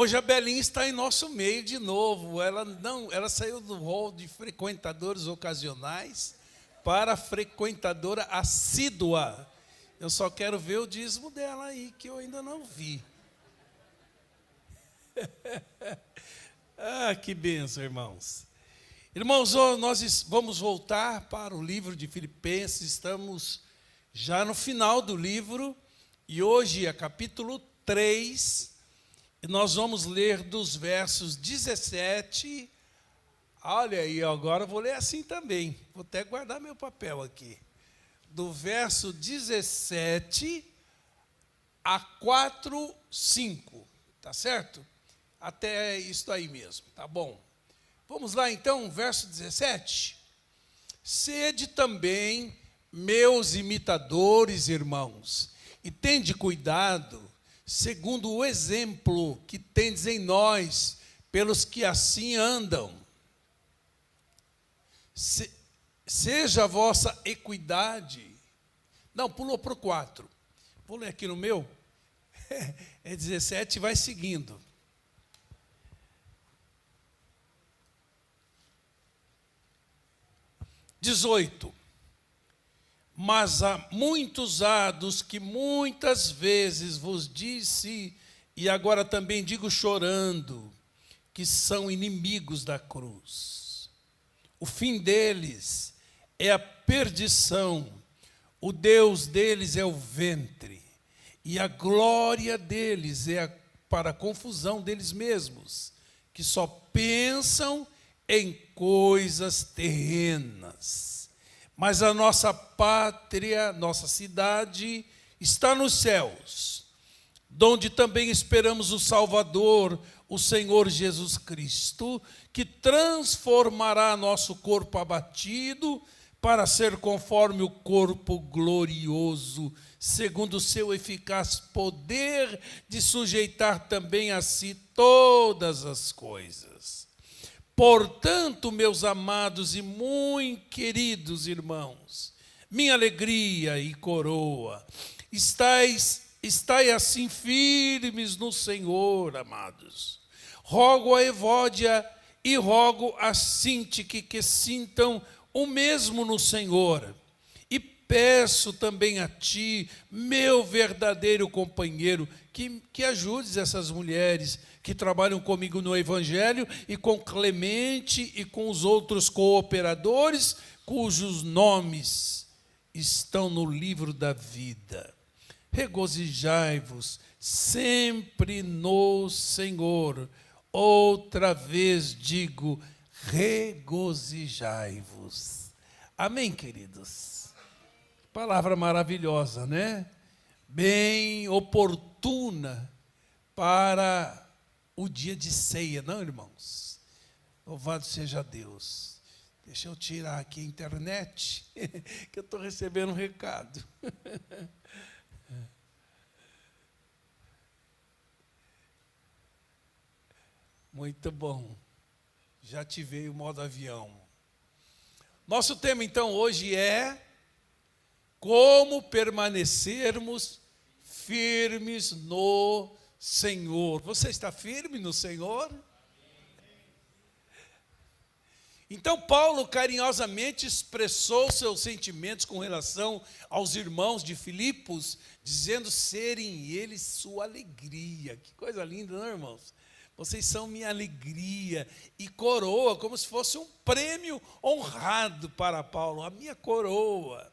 Hoje a Belinha está em nosso meio de novo. Ela saiu do rol de frequentadores ocasionais para frequentadora assídua. Eu só quero ver o dízimo dela aí, que eu ainda não vi. Que bênção, irmãos. Irmãos, nós vamos voltar para o livro de Filipenses. Estamos já no final do livro e hoje é capítulo 3. E nós vamos ler dos versos 17, olha aí, agora eu vou ler assim também, vou até guardar meu papel aqui, do verso 17 a 4, 5, tá certo? Até isso aí mesmo, tá bom? Vamos lá então, verso 17. Sede também meus imitadores, irmãos, e tende cuidado, segundo o exemplo que tendes em nós, pelos que assim andam. Seja a vossa equidade. Não, pulou para o 4. Vou ler aqui no meu. É 17 e vai seguindo. (18) Mas há muitos dos que muitas vezes vos disse, e agora também digo chorando, que são inimigos da cruz. O fim deles é a perdição, o Deus deles é o ventre, e a glória deles é para a confusão deles mesmos, que só pensam em coisas terrenas. Mas a nossa pátria, nossa cidade, está nos céus, donde também esperamos o Salvador, o Senhor Jesus Cristo, que transformará nosso corpo abatido para ser conforme o corpo glorioso, segundo o seu eficaz poder de sujeitar também a si todas as coisas. Portanto, meus amados e muito queridos irmãos, minha alegria e coroa, estais assim firmes no Senhor, amados. Rogo a Evódia e rogo a Sintique que sintam o mesmo no Senhor. E peço também a ti, meu verdadeiro companheiro, que ajudes essas mulheres que trabalham comigo no Evangelho, e com Clemente e com os outros cooperadores, cujos nomes estão no livro da vida. Regozijai-vos sempre no Senhor. Outra vez digo, regozijai-vos. Amém, queridos? Palavra maravilhosa, né? Bem oportuna para o dia de ceia, não, irmãos? Louvado seja Deus. Deixa eu tirar aqui a internet, que eu estou recebendo um recado. Muito bom. Já ativei o modo avião. Nosso tema, então, hoje é como permanecermos firmes no Senhor. Você está firme no Senhor? Então, Paulo carinhosamente expressou seus sentimentos com relação aos irmãos de Filipos, dizendo serem eles sua alegria. Que coisa linda, não, irmãos? Vocês são minha alegria e coroa, como se fosse um prêmio honrado para Paulo, a minha coroa.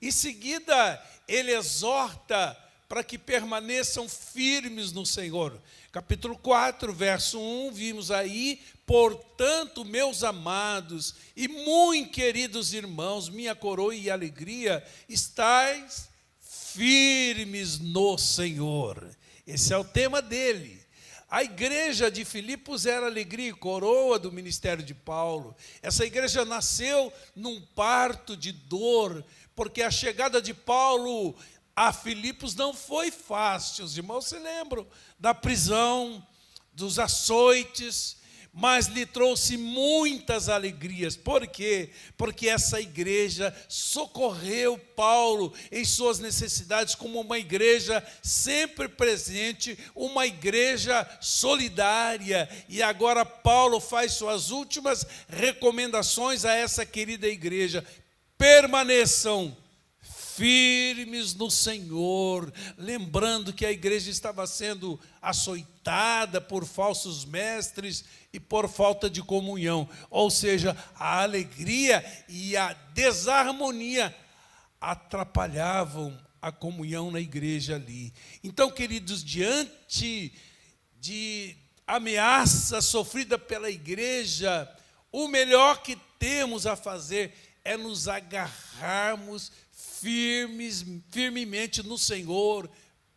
Em seguida, ele exorta para que permaneçam firmes no Senhor. Capítulo 4, verso 1, vimos aí, portanto, meus amados e muito queridos irmãos, minha coroa e alegria, estais firmes no Senhor. Esse é o tema dele. A igreja de Filipos era alegria e coroa do ministério de Paulo. Essa igreja nasceu num parto de dor, porque a chegada de Paulo a Filipos não foi fácil. Os irmãos se lembram da prisão, dos açoites, mas lhe trouxe muitas alegrias. Por quê? Porque essa igreja socorreu Paulo em suas necessidades, como uma igreja sempre presente, uma igreja solidária. E agora Paulo faz suas últimas recomendações a essa querida igreja: permaneçam firmes no Senhor, lembrando que a igreja estava sendo açoitada por falsos mestres e por falta de comunhão, ou seja, a alegria e a desarmonia atrapalhavam a comunhão na igreja ali. Então, queridos, diante de ameaça sofrida pela igreja, o melhor que temos a fazer é nos agarrarmos firmemente no Senhor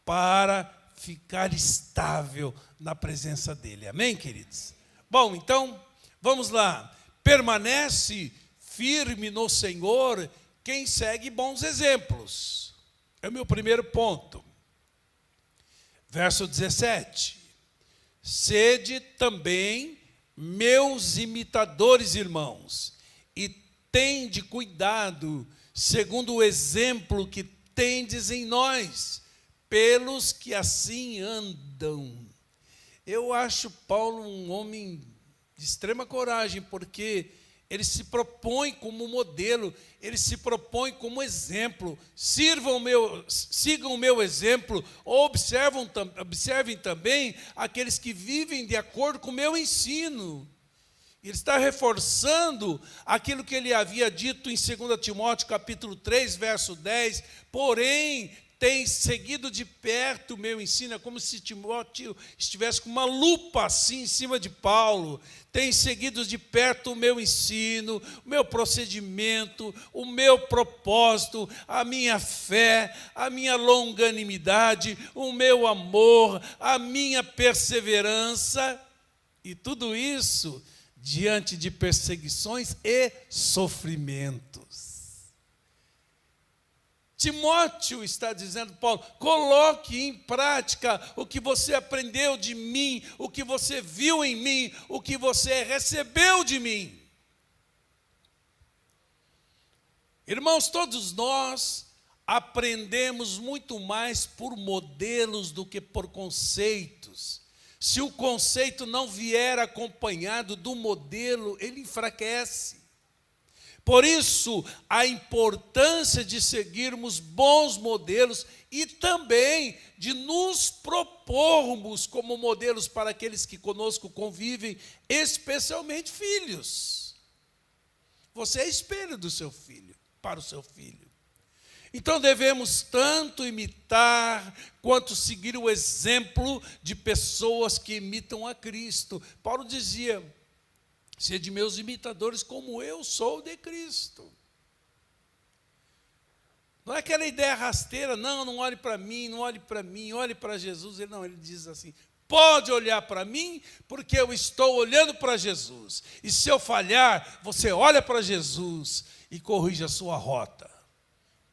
para ficar estável na presença dEle. Amém, queridos? Bom, então, vamos lá. Permanece firme no Senhor quem segue bons exemplos. É o meu primeiro ponto. Verso 17. Sede também meus imitadores, irmãos, e tende cuidado, segundo o exemplo que tendes em nós, pelos que assim andam. Eu acho Paulo um homem de extrema coragem, porque ele se propõe como modelo, ele se propõe como exemplo. Sigam o meu exemplo, ou observem também aqueles que vivem de acordo com o meu ensino. Ele está reforçando aquilo que ele havia dito em 2 Timóteo capítulo 3, verso 10, porém, tem seguido de perto o meu ensino. É como se Timóteo estivesse com uma lupa assim em cima de Paulo. Tem seguido de perto o meu ensino, o meu procedimento, o meu propósito, a minha fé, a minha longanimidade, o meu amor, a minha perseverança, e tudo isso diante de perseguições e sofrimentos. Timóteo está dizendo, Paulo, coloque em prática o que você aprendeu de mim, o que você viu em mim, o que você recebeu de mim. Irmãos, todos nós aprendemos muito mais por modelos do que por conceitos. Se o conceito não vier acompanhado do modelo, ele enfraquece. Por isso, a importância de seguirmos bons modelos e também de nos propormos como modelos para aqueles que conosco convivem, especialmente filhos. Você é espelho do seu filho, para o seu filho. Então devemos tanto imitar quanto seguir o exemplo de pessoas que imitam a Cristo. Paulo dizia: sede meus imitadores como eu sou de Cristo. Não é aquela ideia rasteira, não olhe para mim, não olhe para mim, olhe para Jesus. Ele diz assim: pode olhar para mim, porque eu estou olhando para Jesus. E se eu falhar, você olha para Jesus e corrige a sua rota.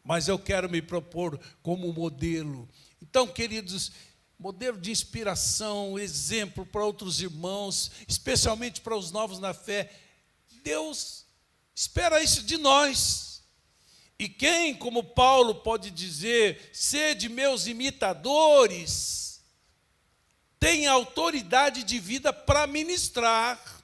Mas eu quero me propor como modelo. Então, queridos, modelo de inspiração, exemplo para outros irmãos, especialmente para os novos na fé. Deus espera isso de nós. E quem, como Paulo, pode dizer, sede meus imitadores, tem autoridade de vida para ministrar.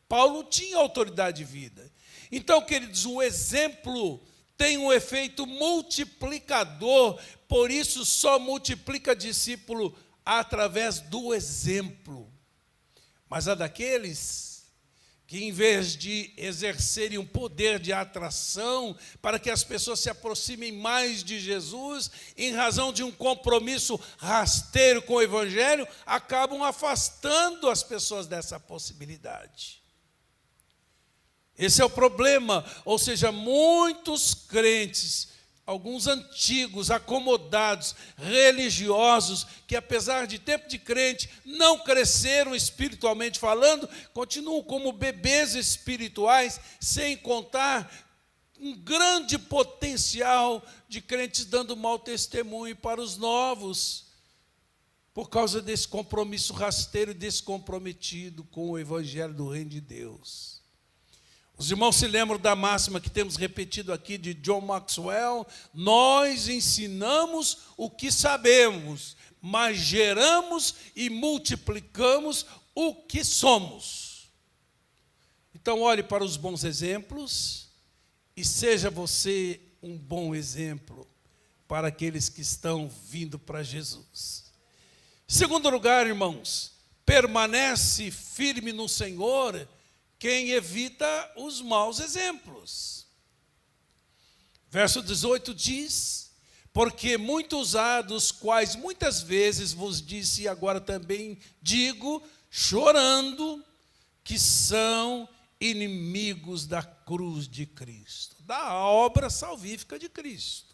Paulo tinha autoridade de vida. Então, queridos, o exemplo tem um efeito multiplicador, por isso só multiplica discípulo através do exemplo. Mas há daqueles que, em vez de exercerem um poder de atração para que as pessoas se aproximem mais de Jesus, em razão de um compromisso rasteiro com o Evangelho, acabam afastando as pessoas dessa possibilidade. Esse é o problema, ou seja, muitos crentes, alguns antigos, acomodados, religiosos, que apesar de tempo de crente, não cresceram espiritualmente falando, continuam como bebês espirituais, sem contar um grande potencial de crentes dando mau testemunho para os novos. por causa desse compromisso rasteiro e descomprometido com o Evangelho do Reino de Deus. Os irmãos se lembram da máxima que temos repetido aqui de John Maxwell: nós ensinamos o que sabemos, mas geramos e multiplicamos o que somos. Então, olhe para os bons exemplos e seja você um bom exemplo para aqueles que estão vindo para Jesus. Segundo lugar, irmãos, permanece firme no Senhor quem evita os maus exemplos. Verso 18 diz: porque muito usados, quais muitas vezes vos disse, e agora também digo, chorando, que são inimigos da cruz de Cristo, da obra salvífica de Cristo.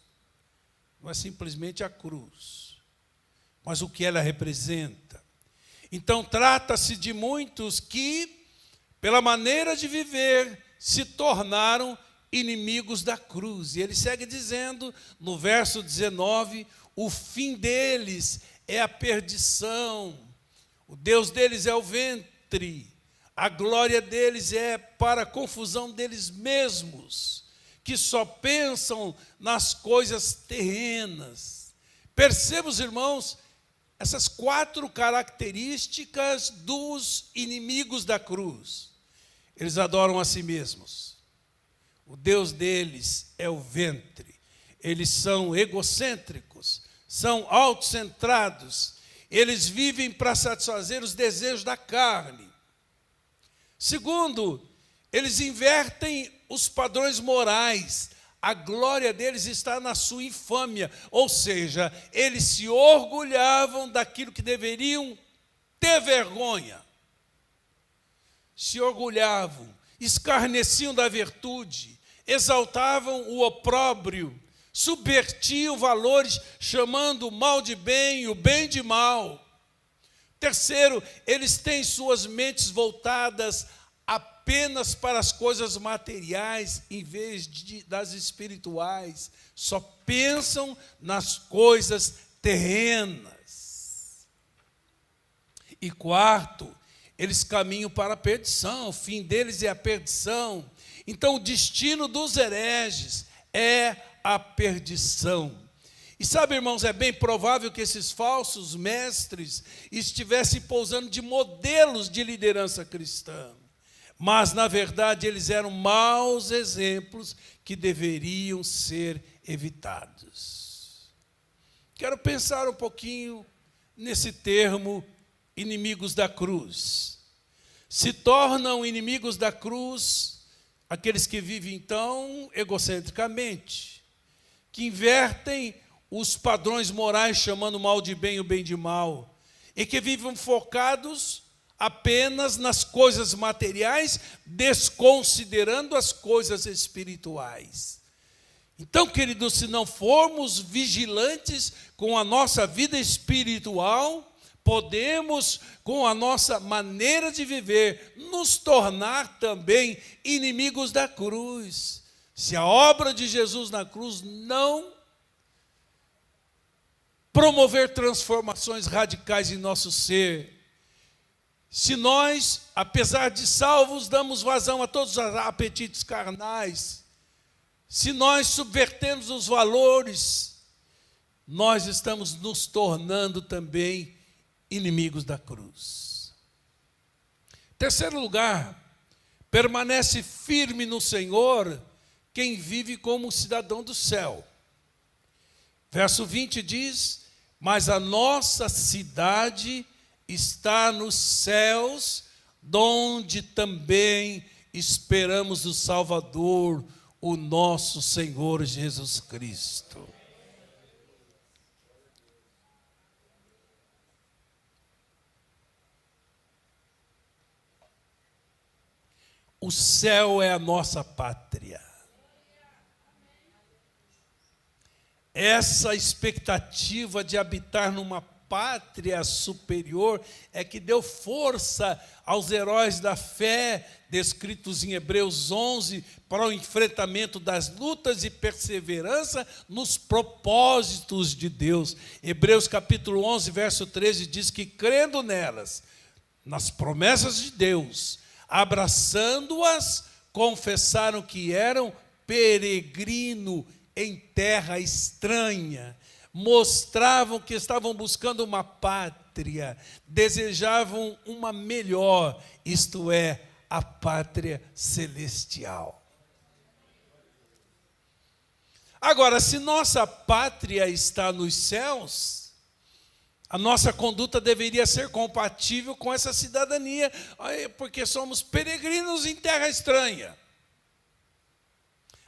Não é simplesmente a cruz, mas o que ela representa. Então, trata-se de muitos que, pela maneira de viver, se tornaram inimigos da cruz. E ele segue dizendo, no verso 19, o fim deles é a perdição, o Deus deles é o ventre, a glória deles é para a confusão deles mesmos, que só pensam nas coisas terrenas. Perceba, os irmãos, essas 4 características dos inimigos da cruz. Eles adoram a si mesmos. O Deus deles é o ventre. Eles são egocêntricos, são autocentrados. Eles vivem para satisfazer os desejos da carne. Segundo, eles invertem os padrões morais. A glória deles está na sua infâmia, ou seja, eles se orgulhavam daquilo que deveriam ter vergonha. Se orgulhavam, escarneciam da virtude, exaltavam o opróbrio, subvertiam valores, chamando o mal de bem e o bem de mal. Terceiro, eles têm suas mentes voltadas apenas para as coisas materiais, em vez das espirituais. Só pensam nas coisas terrenas. E quarto, eles caminham para a perdição, o fim deles é a perdição. Então, o destino dos hereges é a perdição. E sabe, irmãos, é bem provável que esses falsos mestres estivessem pousando de modelos de liderança cristã. Mas, na verdade, eles eram maus exemplos que deveriam ser evitados. Quero pensar um pouquinho nesse termo, inimigos da cruz. Se tornam inimigos da cruz aqueles que vivem, então, egocentricamente, que invertem os padrões morais, chamando o mal de bem e o bem de mal, e que vivem focados apenas nas coisas materiais, desconsiderando as coisas espirituais. Então, queridos, se não formos vigilantes com a nossa vida espiritual, podemos, com a nossa maneira de viver, nos tornar também inimigos da cruz. Se a obra de Jesus na cruz não promover transformações radicais em nosso ser, se nós, apesar de salvos, damos vazão a todos os apetites carnais, se nós subvertemos os valores, nós estamos nos tornando também inimigos da cruz. Terceiro lugar, permanece firme no Senhor quem vive como cidadão do céu. Verso 20 diz: mas a nossa cidade está nos céus, donde também esperamos o Salvador, o nosso Senhor Jesus Cristo. O céu é a nossa pátria. Essa expectativa de habitar numa pátria superior é que deu força aos heróis da fé, descritos em Hebreus 11, para o enfrentamento das lutas e perseverança nos propósitos de Deus. Hebreus capítulo 11, verso 13, diz que crendo nelas, nas promessas de Deus, abraçando-as, confessaram que eram peregrino em terra estranha, mostravam que estavam buscando uma pátria, desejavam uma melhor, isto é, a pátria celestial. Agora, se nossa pátria está nos céus, a nossa conduta deveria ser compatível com essa cidadania, porque somos peregrinos em terra estranha.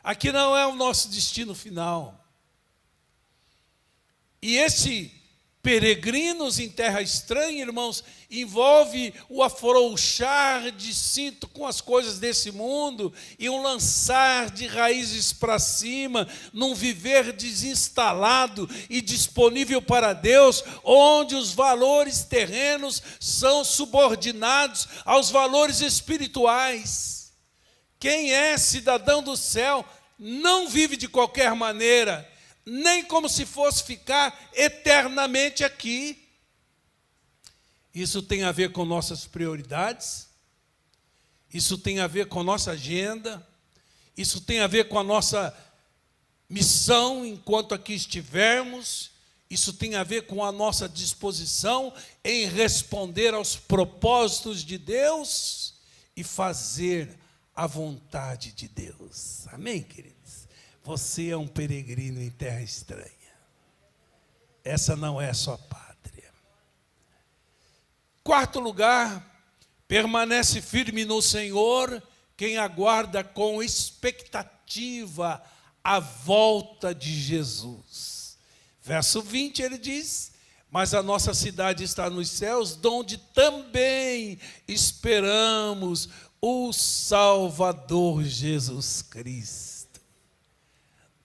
Aqui não é o nosso destino final. E esse peregrinos em terra estranha, irmãos, envolve o afrouxar de cinto com as coisas desse mundo e um lançar de raízes para cima, num viver desinstalado e disponível para Deus, onde os valores terrenos são subordinados aos valores espirituais. Quem é cidadão do céu não vive de qualquer maneira, nem como se fosse ficar eternamente aqui. Isso tem a ver com nossas prioridades, isso tem a ver com nossa agenda, isso tem a ver com a nossa missão enquanto aqui estivermos, isso tem a ver com a nossa disposição em responder aos propósitos de Deus e fazer a vontade de Deus. Amém, queridos? Você é um peregrino em terra estranha. Essa não é a sua pátria. Quarto lugar, permanece firme no Senhor quem aguarda com expectativa a volta de Jesus. Verso 20 ele diz: mas a nossa cidade está nos céus, donde também esperamos o Salvador Jesus Cristo.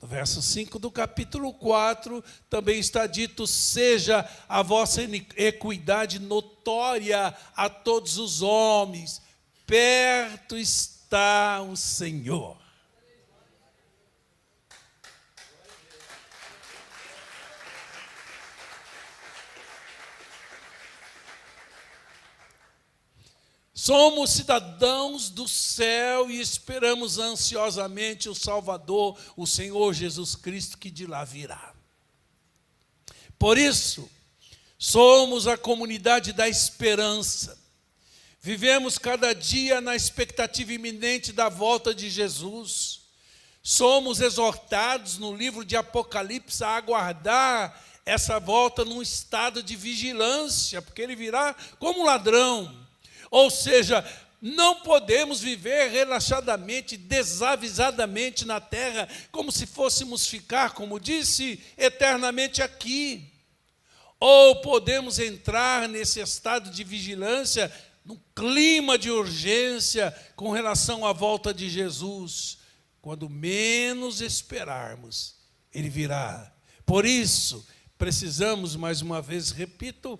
No verso 5 do capítulo 4, também está dito: seja a vossa equidade notória a todos os homens, perto está o Senhor. Somos cidadãos do céu e esperamos ansiosamente o Salvador, o Senhor Jesus Cristo, que de lá virá. Por isso, somos a comunidade da esperança. Vivemos cada dia na expectativa iminente da volta de Jesus. Somos exortados no livro de Apocalipse a aguardar essa volta num estado de vigilância, porque ele virá como ladrão. Ou seja, não podemos viver relaxadamente, desavisadamente na terra, como se fôssemos ficar, como disse, eternamente aqui. Ou podemos entrar nesse estado de vigilância, num clima de urgência, com relação à volta de Jesus. Quando menos esperarmos, ele virá. Por isso, precisamos, mais uma vez, repito,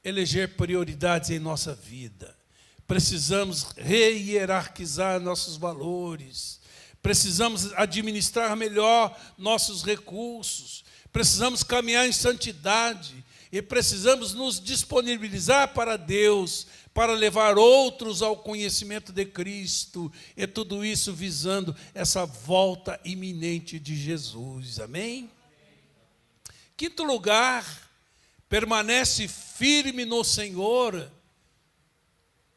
eleger prioridades em nossa vida. Precisamos rehierarquizar nossos valores, precisamos administrar melhor nossos recursos, precisamos caminhar em santidade e precisamos nos disponibilizar para Deus, para levar outros ao conhecimento de Cristo, e tudo isso visando essa volta iminente de Jesus. Amém? Quinto lugar, permanece firme no Senhor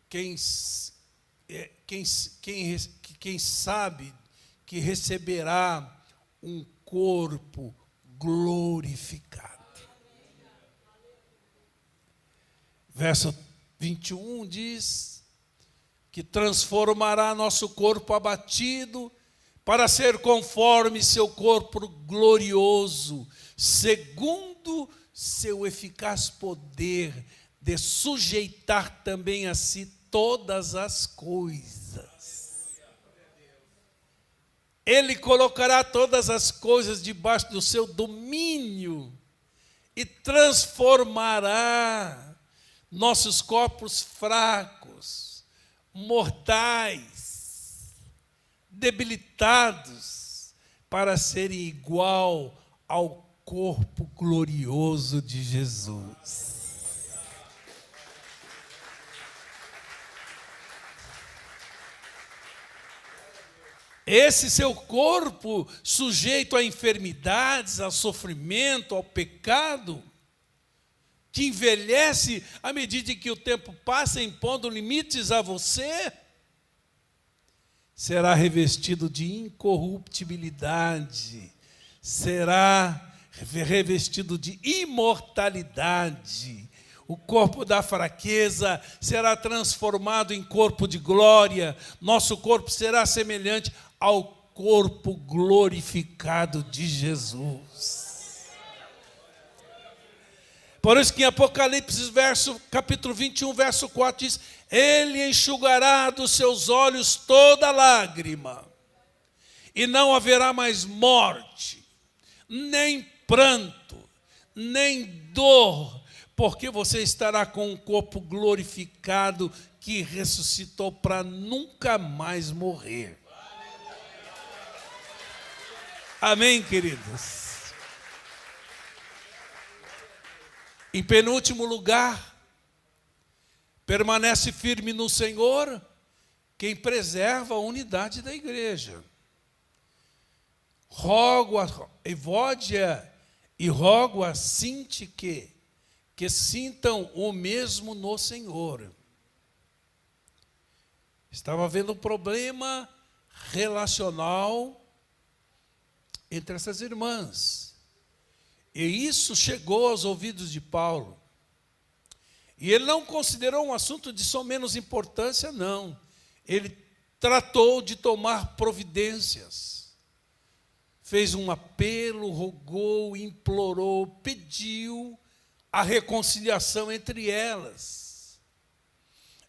quem sabe que receberá um corpo glorificado. Verso 21 diz que transformará nosso corpo abatido para ser conforme seu corpo glorioso, segundo seu eficaz poder de sujeitar também a si todas as coisas. Ele colocará todas as coisas debaixo do seu domínio. e transformará nossos corpos fracos, mortais, debilitados, para serem igual ao corpo glorioso de Jesus. Esse seu corpo sujeito a enfermidades, a sofrimento, ao pecado, que envelhece à medida que o tempo passa, impondo limites a você, será revestido de incorruptibilidade, será revestido de imortalidade. O corpo da fraqueza será transformado em corpo de glória. Nosso corpo será semelhante ao corpo glorificado de Jesus. Por isso que em Apocalipse, capítulo 21, verso 4, diz: Ele enxugará dos seus olhos toda lágrima, e não haverá mais morte, nem pranto, nem dor, porque você estará com um corpo glorificado que ressuscitou para nunca mais morrer. Amém, queridos? Em penúltimo lugar, permanece firme no Senhor quem preserva a unidade da igreja. Rogo a Evódia e rogo a Sintique que sintam o mesmo no Senhor. Estava havendo um problema relacional entre essas irmãs. E isso chegou aos ouvidos de Paulo. E ele não considerou um assunto de só menos importância, não. Ele tratou de tomar providências. Fez um apelo, rogou, implorou, pediu a reconciliação entre elas.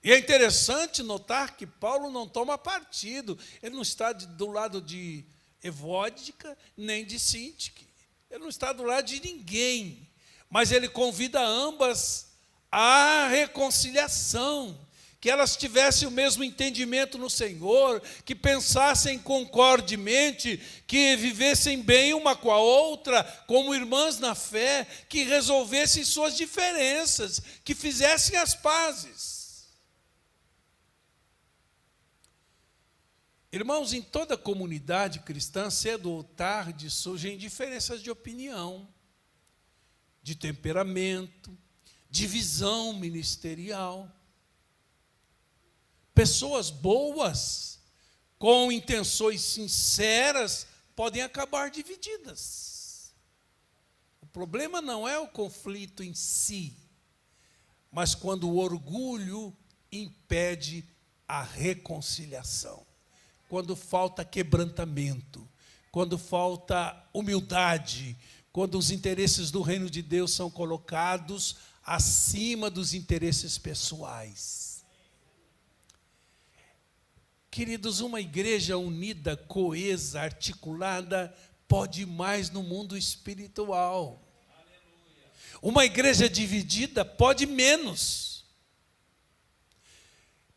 E é interessante notar que Paulo não toma partido. Ele não está do lado de Evódica, nem de Sintique. Ele não está do lado de ninguém. Mas ele convida ambas à reconciliação. Que elas tivessem o mesmo entendimento no Senhor, que pensassem concordemente, que vivessem bem uma com a outra, como irmãs na fé, que resolvessem suas diferenças, que fizessem as pazes. Irmãos, em toda comunidade cristã, cedo ou tarde, surgem diferenças de opinião, de temperamento, de visão ministerial. Pessoas boas, com intenções sinceras, podem acabar divididas. O problema não é o conflito em si, mas quando o orgulho impede a reconciliação. Quando falta quebrantamento, quando falta humildade, quando os interesses do reino de Deus são colocados acima dos interesses pessoais. Queridos, uma igreja unida, coesa, articulada, pode ir mais no mundo espiritual. Uma igreja dividida pode menos.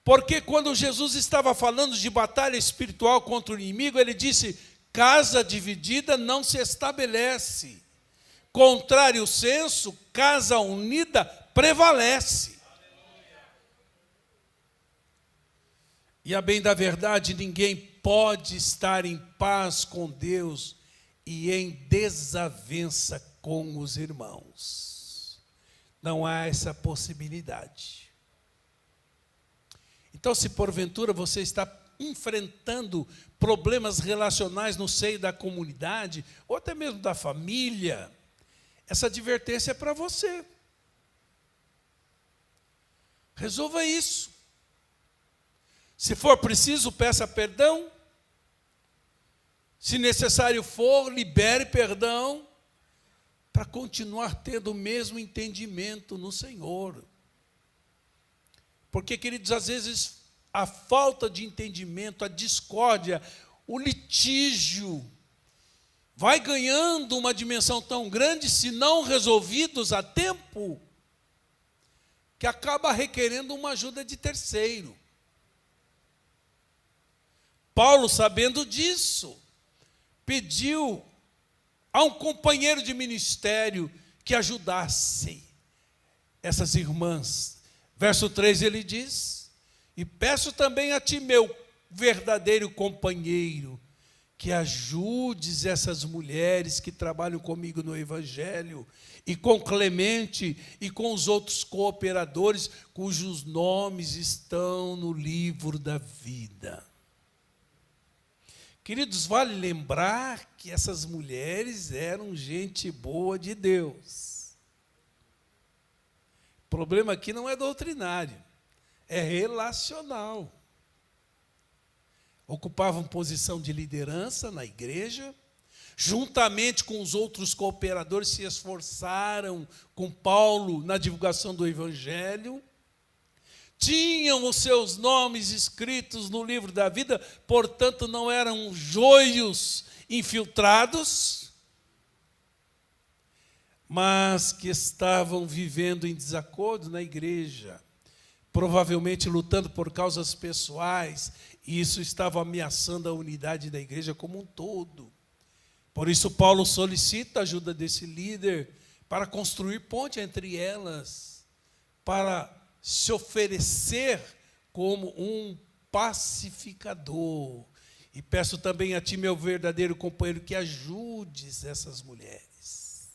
Porque quando Jesus estava falando de batalha espiritual contra o inimigo, ele disse: casa dividida não se estabelece. Contrário senso, casa unida prevalece. E a bem da verdade, ninguém pode estar em paz com Deus e em desavença com os irmãos. Não há essa possibilidade. Então, se porventura você está enfrentando problemas relacionais no seio da comunidade, ou até mesmo da família, essa advertência é para você. Resolva isso. Se for preciso, peça perdão. Se necessário for, libere perdão, para continuar tendo o mesmo entendimento no Senhor. Porque, queridos, às vezes a falta de entendimento, a discórdia, o litígio vai ganhando uma dimensão tão grande, se não resolvidos a tempo, que acaba requerendo uma ajuda de terceiro. Paulo, sabendo disso, pediu a um companheiro de ministério que ajudasse essas irmãs. Verso 3 ele diz: e peço também a ti, meu verdadeiro companheiro, que ajudes essas mulheres que trabalham comigo no Evangelho, e com Clemente e com os outros cooperadores, cujos nomes estão no livro da vida. Queridos, vale lembrar que essas mulheres eram gente boa de Deus. O problema aqui não é doutrinário, é relacional. Ocupavam posição de liderança na igreja, juntamente com os outros cooperadores, se esforçaram com Paulo na divulgação do Evangelho, tinham os seus nomes escritos no livro da vida, portanto não eram joios infiltrados, mas que estavam vivendo em desacordo na igreja, provavelmente lutando por causas pessoais, e isso estava ameaçando a unidade da igreja como um todo. Por isso Paulo solicita a ajuda desse líder para construir ponte entre elas, para se oferecer como um pacificador. E peço também a ti, meu verdadeiro companheiro, que ajudes essas mulheres.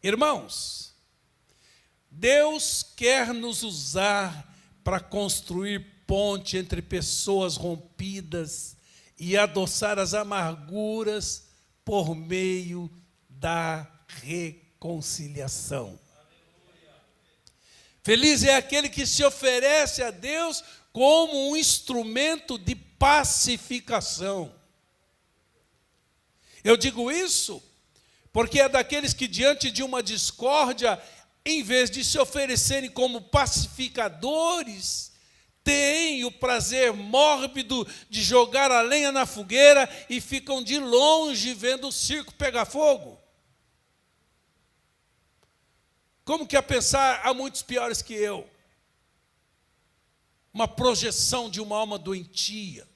Irmãos, Deus quer nos usar para construir ponte entre pessoas rompidas e adoçar as amarguras por meio da reconciliação. Feliz é aquele que se oferece a Deus como um instrumento de pacificação. Eu digo isso porque é daqueles que, diante de uma discórdia, em vez de se oferecerem como pacificadores, têm o prazer mórbido de jogar a lenha na fogueira e ficam de longe vendo o circo pegar fogo. Como que a pensar, há muitos piores que eu. Uma projeção de uma alma doentia.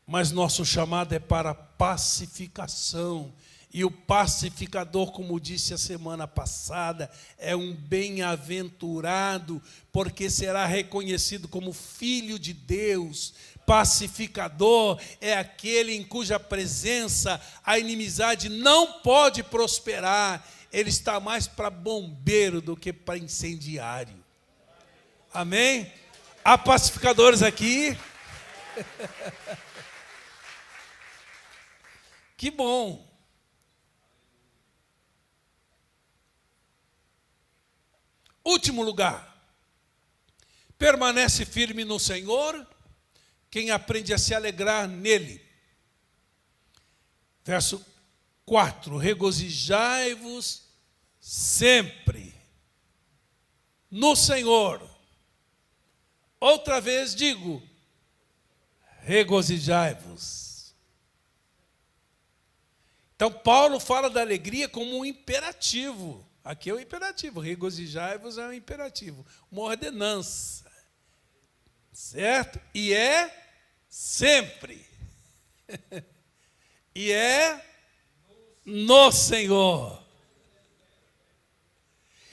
Mas nosso chamado é para pacificação. E o pacificador, como disse a semana passada, é um bem-aventurado, porque será reconhecido como filho de Deus. Pacificador é aquele em cuja presença a inimizade não pode prosperar. Ele está mais para bombeiro do que para incendiário. Amém? Há pacificadores aqui? Que bom. Último lugar, permanece firme no Senhor quem aprende a se alegrar nele. Verso 4, regozijai-vos sempre no Senhor. Outra vez digo, regozijai-vos. Então Paulo fala da alegria como um imperativo. Aqui é o imperativo, regozijai-vos é um imperativo, uma ordenança, certo? E é sempre, e é no Senhor.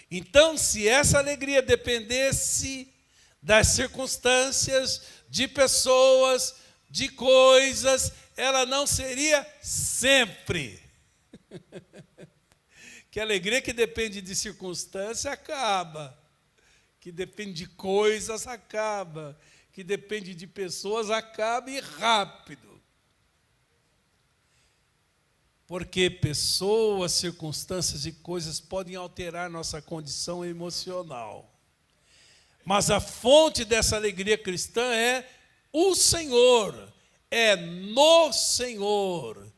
Então, se essa alegria dependesse das circunstâncias, de pessoas, de coisas, ela não seria sempre. Que a alegria que depende de circunstância acaba, que depende de coisas acaba, que depende de pessoas acaba e rápido. Porque pessoas, circunstâncias e coisas podem alterar nossa condição emocional. Mas a fonte dessa alegria cristã é o Senhor, é no Senhor.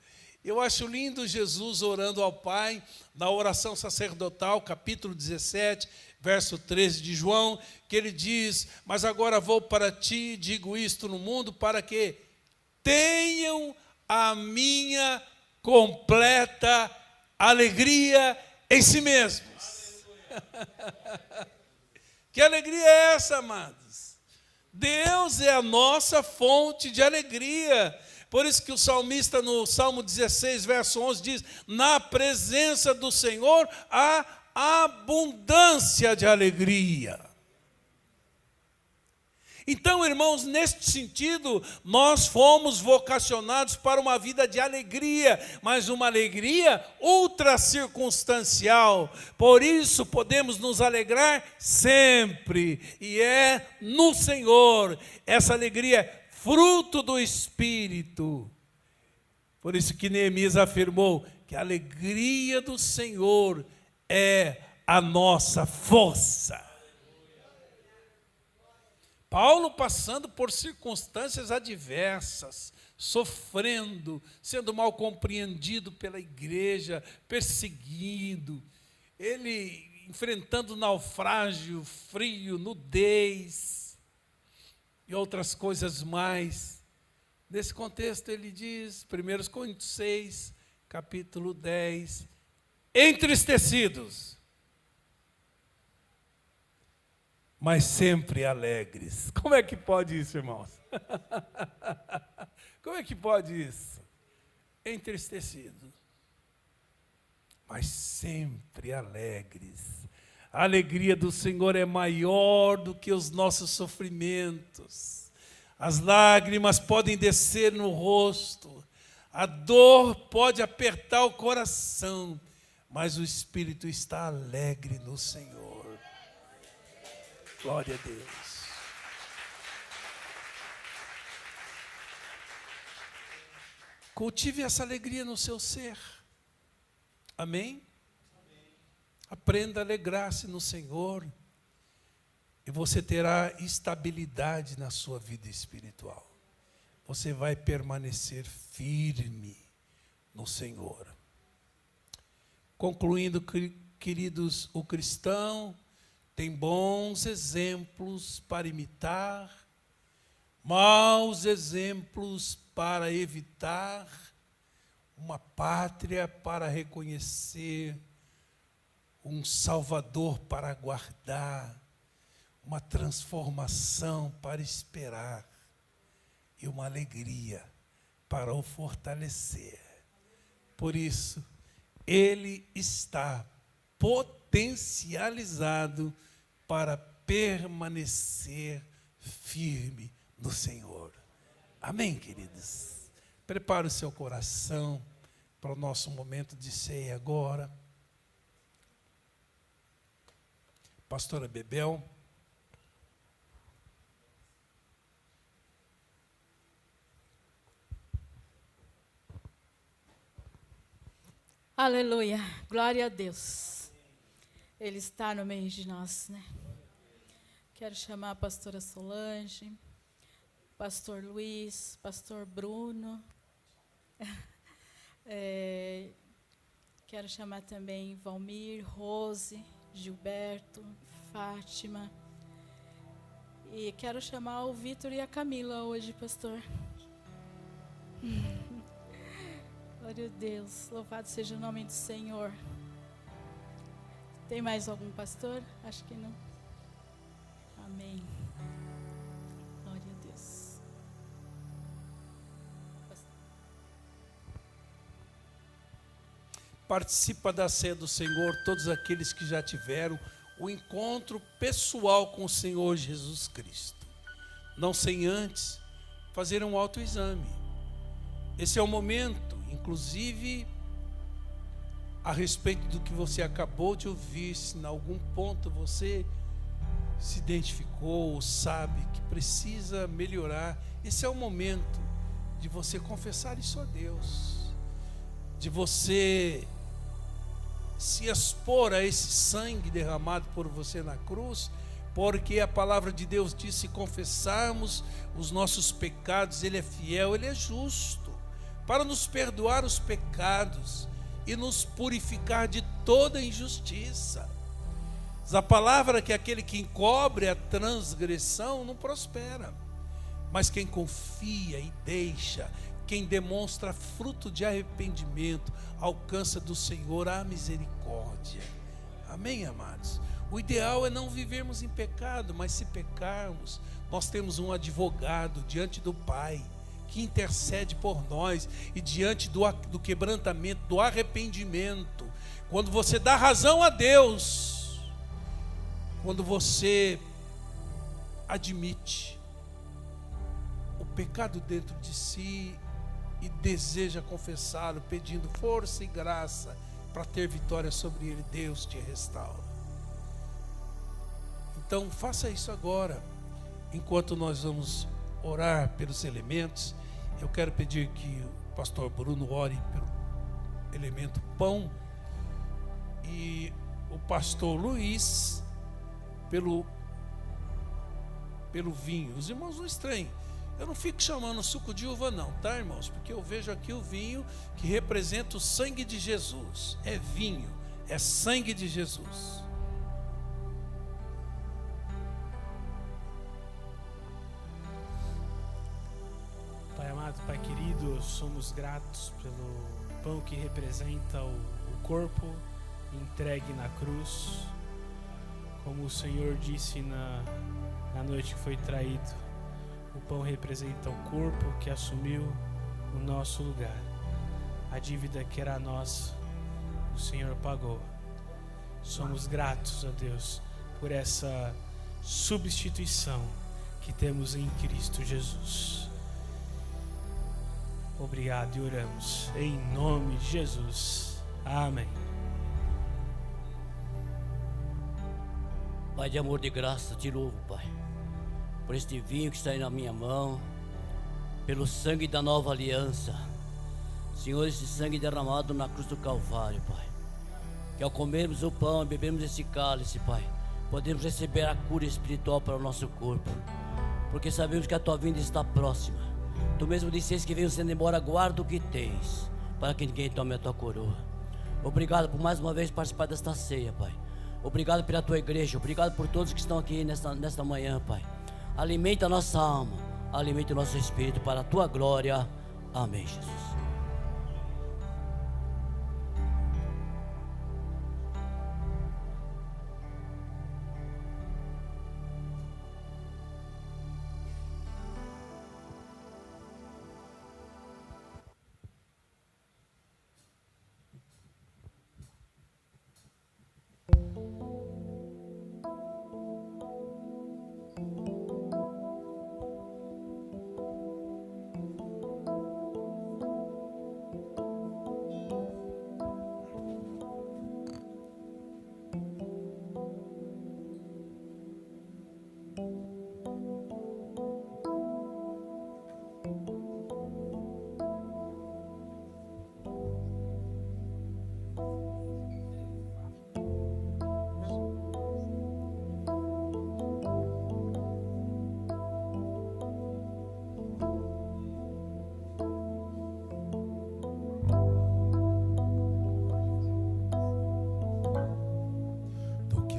Eu acho lindo Jesus orando ao Pai, na oração sacerdotal, capítulo 17, verso 13 de João, que ele diz, mas agora vou para ti, digo isto no mundo, para que tenham a minha completa alegria em si mesmos. Que alegria é essa, amados? Deus é a nossa fonte de alegria. Por isso que o salmista no Salmo 16, verso 11 diz: na presença do Senhor há abundância de alegria. Então, irmãos, neste sentido, nós fomos vocacionados para uma vida de alegria, mas uma alegria ultra circunstancial. Por isso podemos nos alegrar sempre, e é no Senhor. Essa alegria é fruto do Espírito. Por isso que Neemias afirmou que a alegria do Senhor é a nossa força. Paulo passando por circunstâncias adversas, sofrendo, sendo mal compreendido pela igreja, perseguido, ele enfrentando naufrágio, frio, nudez e outras coisas mais. Nesse contexto ele diz, 1 Coríntios 6, capítulo 10, entristecidos, mas sempre alegres. Como é que pode isso, irmãos? Como é que pode isso? Entristecidos, mas sempre alegres. A alegria do Senhor é maior do que os nossos sofrimentos. As lágrimas podem descer no rosto, a dor pode apertar o coração, mas o espírito está alegre no Senhor. Glória a Deus. Cultive essa alegria no seu ser. Amém? Aprenda a alegrar-se no Senhor e você terá estabilidade na sua vida espiritual. Você vai permanecer firme no Senhor. Concluindo, queridos, o cristão tem bons exemplos para imitar, maus exemplos para evitar, uma pátria para reconhecer, um Salvador para aguardar, uma transformação para esperar e uma alegria para o fortalecer. Por isso, ele está potencializado para permanecer firme no Senhor. Amém, queridos? Prepare o seu coração para o nosso momento de ceia agora. Pastora Bebel. Aleluia, glória a Deus. Ele está no meio de nós, né? Quero chamar a pastora Solange, pastor Luiz, pastor Bruno. Quero chamar também Valmir, Rose, Gilberto, Fátima. E quero chamar o Vitor e a Camila hoje, pastor. Glória a Deus, louvado seja o nome do Senhor. Tem mais algum pastor? Acho que não. Amém. Glória a Deus. Participa da ceia do Senhor, todos aqueles que já tiveram o encontro pessoal com o Senhor Jesus Cristo. Não sem antes fazer um autoexame. Esse é o momento, inclusive, a respeito do que você acabou de ouvir, se em algum ponto você se identificou ou sabe que precisa melhorar, esse é o momento de você confessar isso a Deus, de você se expor a esse sangue derramado por você na cruz, porque a palavra de Deus diz: se confessarmos os nossos pecados, Ele é fiel, Ele é justo, para nos perdoar os pecados e nos purificar de toda injustiça. A palavra é que aquele que encobre a transgressão não prospera, mas quem confia e deixa quem demonstra fruto de arrependimento alcança do Senhor a misericórdia. Amém, amados? O ideal é não vivermos em pecado, mas se pecarmos, nós temos um advogado diante do Pai, que intercede por nós, e diante do quebrantamento, do arrependimento, quando você dá razão a Deus, quando você admite o pecado dentro de si e deseja confessá-lo, pedindo força e graça para ter vitória sobre ele, Deus te restaura. Então faça isso agora. Enquanto nós vamos orar pelos elementos, eu quero pedir que o pastor Bruno ore pelo elemento pão e o pastor Luiz pelo vinho. Os irmãos não estranhem, eu não fico chamando suco de uva não, tá, irmãos? Porque eu vejo aqui o vinho que representa o sangue de Jesus. É vinho, é sangue de Jesus. Pai amado, Pai querido, somos gratos pelo pão que representa o corpo entregue na cruz. Como o Senhor disse na noite que foi traído, o pão representa o corpo que assumiu o nosso lugar. A dívida que era nossa, o Senhor pagou. Somos gratos a Deus por essa substituição que temos em Cristo Jesus. Obrigado e oramos em nome de Jesus. Amém. Pai de amor, de graça, te louvo, Pai, por este vinho que está aí na minha mão, pelo sangue da nova aliança. Senhor, esse sangue derramado na cruz do Calvário, Pai, que ao comermos o pão e bebermos esse cálice, Pai, podemos receber a cura espiritual para o nosso corpo, porque sabemos que a tua vinda está próxima. Tu mesmo disseste que veio sendo embora, guarda o que tens, para que ninguém tome a tua coroa. Obrigado por mais uma vez participar desta ceia, Pai. Obrigado pela tua igreja, obrigado por todos que estão aqui nesta manhã, Pai. Alimenta a nossa alma, alimenta o nosso espírito para a tua glória. Amém, Jesus.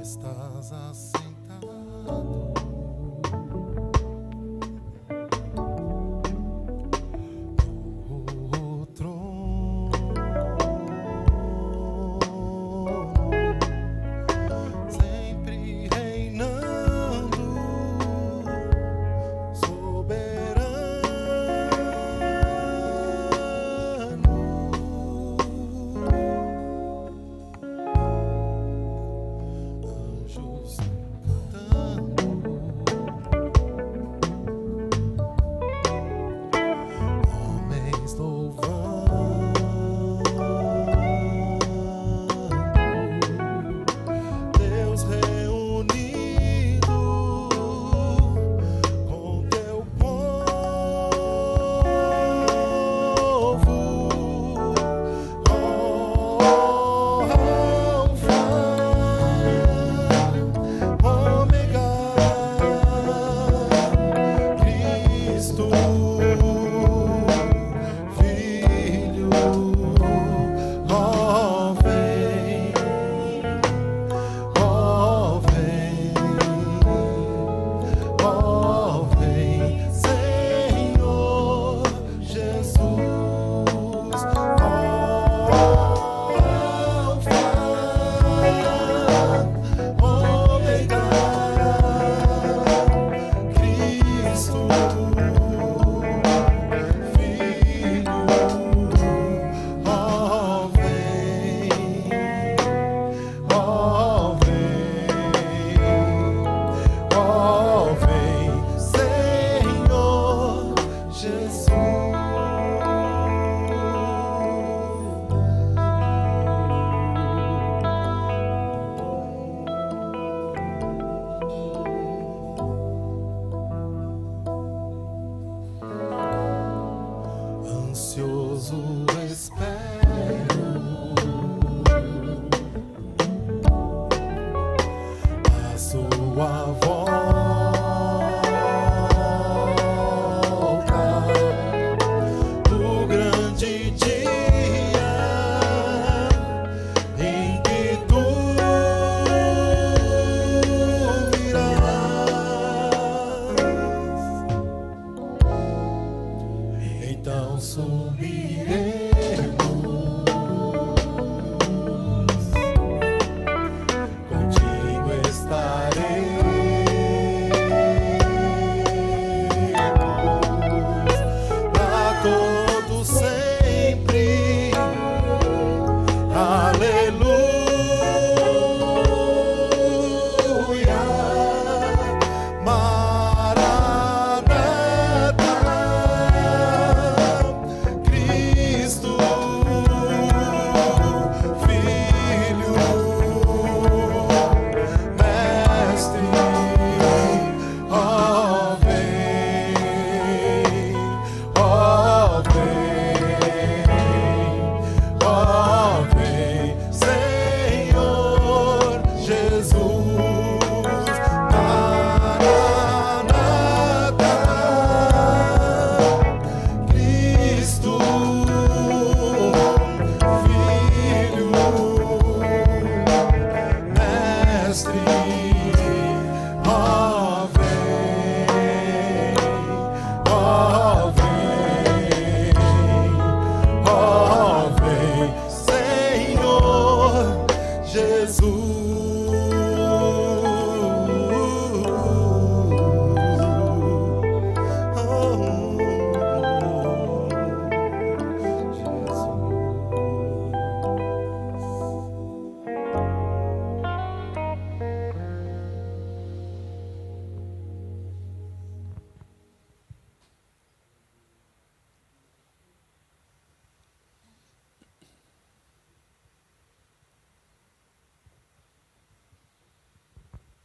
Estás assentado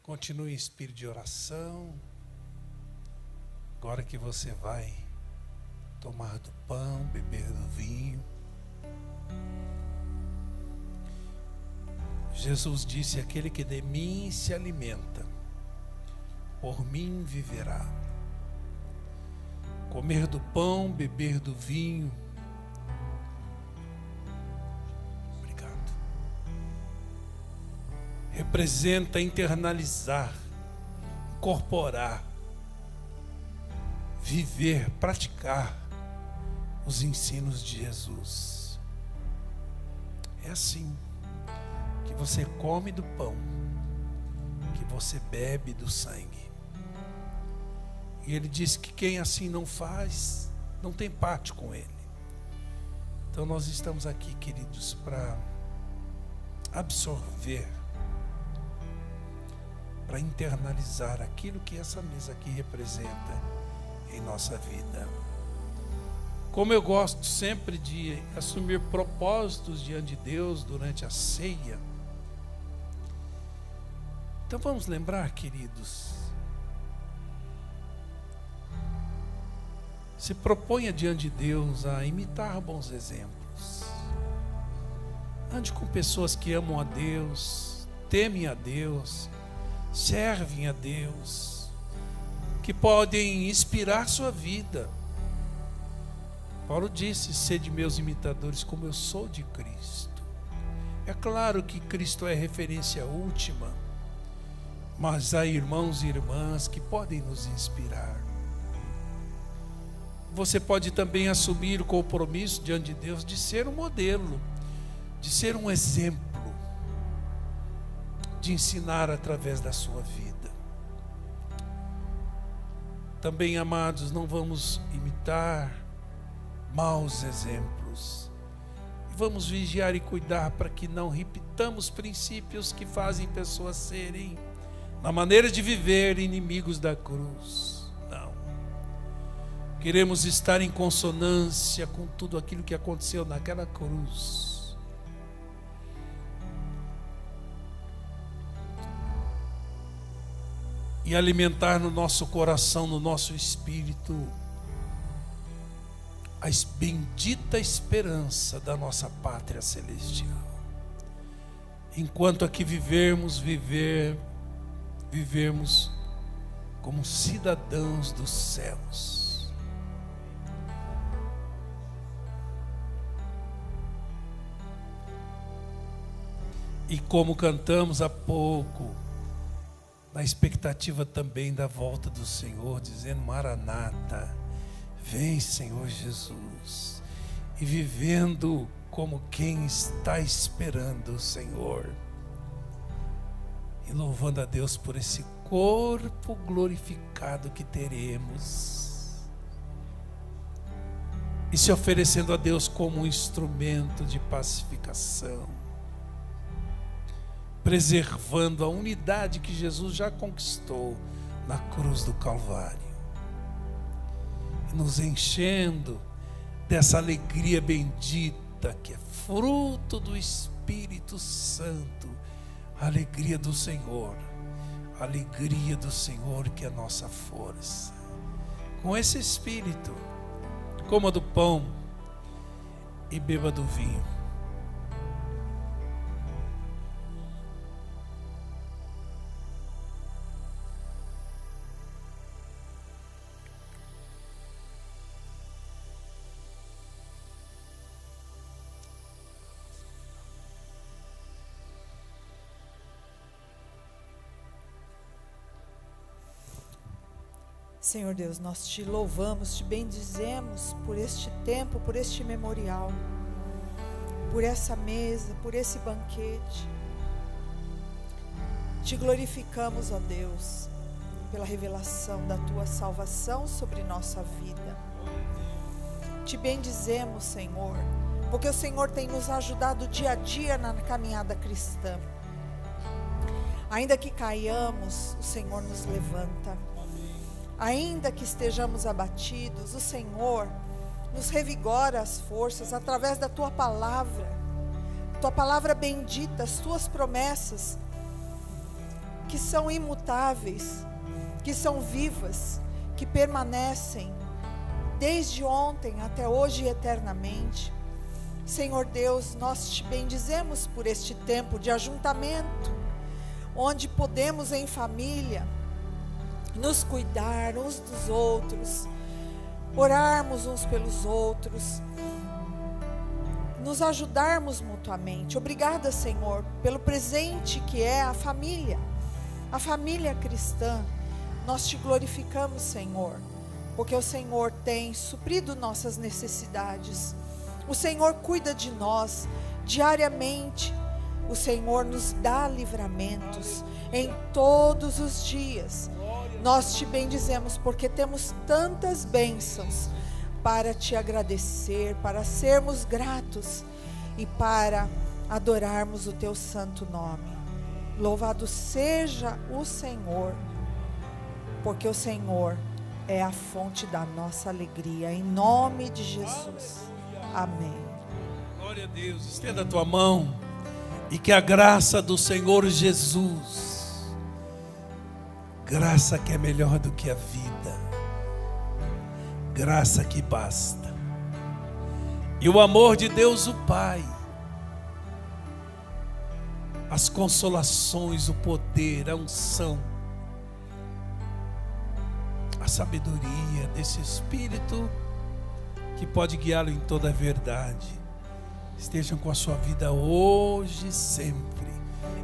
Continue em espírito de oração. Agora que você vai tomar do pão, beber do vinho. Jesus disse: aquele que de mim se alimenta, por mim viverá. Comer do pão, beber do vinho. Obrigado. Representa internalizar, incorporar, viver, praticar os ensinos de Jesus. É assim que você come do pão, que você bebe do sangue. E ele diz que quem assim não faz, não tem parte com ele. Então nós estamos aqui, queridos, para absorver, para internalizar aquilo que essa mesa aqui representa em nossa vida. Como eu gosto sempre de assumir propósitos diante de Deus durante a ceia, então vamos lembrar, queridos, se proponha diante de Deus a imitar bons exemplos. Ande com pessoas que amam a Deus, temem a Deus, servem a Deus, que podem inspirar sua vida. Paulo disse: sede meus imitadores como eu sou de Cristo. É claro que Cristo é referência última, mas há irmãos e irmãs que podem nos inspirar. Você pode também assumir o compromisso diante de Deus de ser um modelo, de ser um exemplo, de ensinar através da sua vida. Também, amados, não vamos imitar maus exemplos. Vamos vigiar e cuidar para que não repitamos princípios que fazem pessoas serem, na maneira de viver, inimigos da cruz. Não. Queremos estar em consonância com tudo aquilo que aconteceu naquela cruz. E alimentar no nosso coração, no nosso espírito, a bendita esperança da nossa pátria celestial. Enquanto aqui vivermos como cidadãos dos céus. E como cantamos há pouco, na expectativa também da volta do Senhor, dizendo: Maranata, vem, Senhor Jesus. E vivendo como quem está esperando o Senhor. E louvando a Deus por esse corpo glorificado que teremos. E se oferecendo a Deus como um instrumento de pacificação. Preservando a unidade que Jesus já conquistou na cruz do Calvário. E nos enchendo dessa alegria bendita que é fruto do Espírito Santo. A alegria do Senhor. A alegria do Senhor que é a nossa força. Com esse Espírito, coma do pão e beba do vinho. Senhor Deus, nós te louvamos, te bendizemos por este tempo, por este memorial, por essa mesa, por esse banquete. Te glorificamos, ó Deus, pela revelação da tua salvação sobre nossa vida. Te bendizemos, Senhor, porque o Senhor tem nos ajudado dia a dia na caminhada cristã. Ainda que caiamos, o Senhor nos levanta. Ainda que estejamos abatidos, o Senhor nos revigora as forças através da tua palavra bendita, as tuas promessas. que são imutáveis, que são vivas, que permanecem desde ontem até hoje e eternamente. Senhor Deus, nós te bendizemos por este tempo de ajuntamento, onde podemos em família nos cuidar uns dos outros, orarmos uns pelos outros, nos ajudarmos mutuamente. Obrigada, Senhor, pelo presente que é a família cristã. Nós te glorificamos, Senhor, porque o Senhor tem suprido nossas necessidades. O Senhor cuida de nós diariamente. O Senhor nos dá livramentos em todos os dias. Nós te bendizemos porque temos tantas bênçãos para te agradecer, para sermos gratos e para adorarmos o teu santo nome. Louvado seja o Senhor, porque o Senhor é a fonte da nossa alegria. Em nome de Jesus. Amém. Glória a Deus. Estenda a tua mão e que a graça do Senhor Jesus, graça que é melhor do que a vida, graça que basta, e o amor de Deus o Pai, as consolações, o poder, a unção, a sabedoria desse Espírito que pode guiá-lo em toda a verdade, estejam com a sua vida hoje e sempre.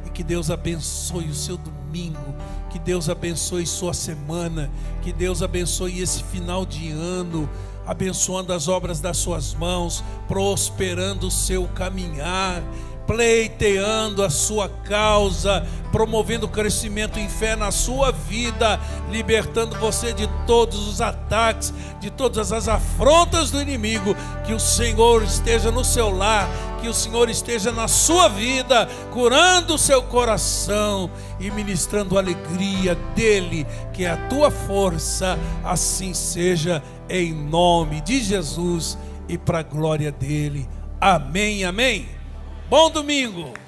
E que Deus abençoe o seu domingo, que Deus abençoe sua semana, que Deus abençoe esse final de ano, abençoando as obras das suas mãos, prosperando o seu caminhar, pleiteando a sua causa, promovendo crescimento em fé na sua vida, libertando você de todos os ataques, de todas as afrontas do inimigo. Que o Senhor esteja no seu lar, que o Senhor esteja na sua vida, curando o seu coração e ministrando a alegria dele, que é a tua força. Assim seja, em nome de Jesus e para a glória dele. Amém, amém. Bom domingo!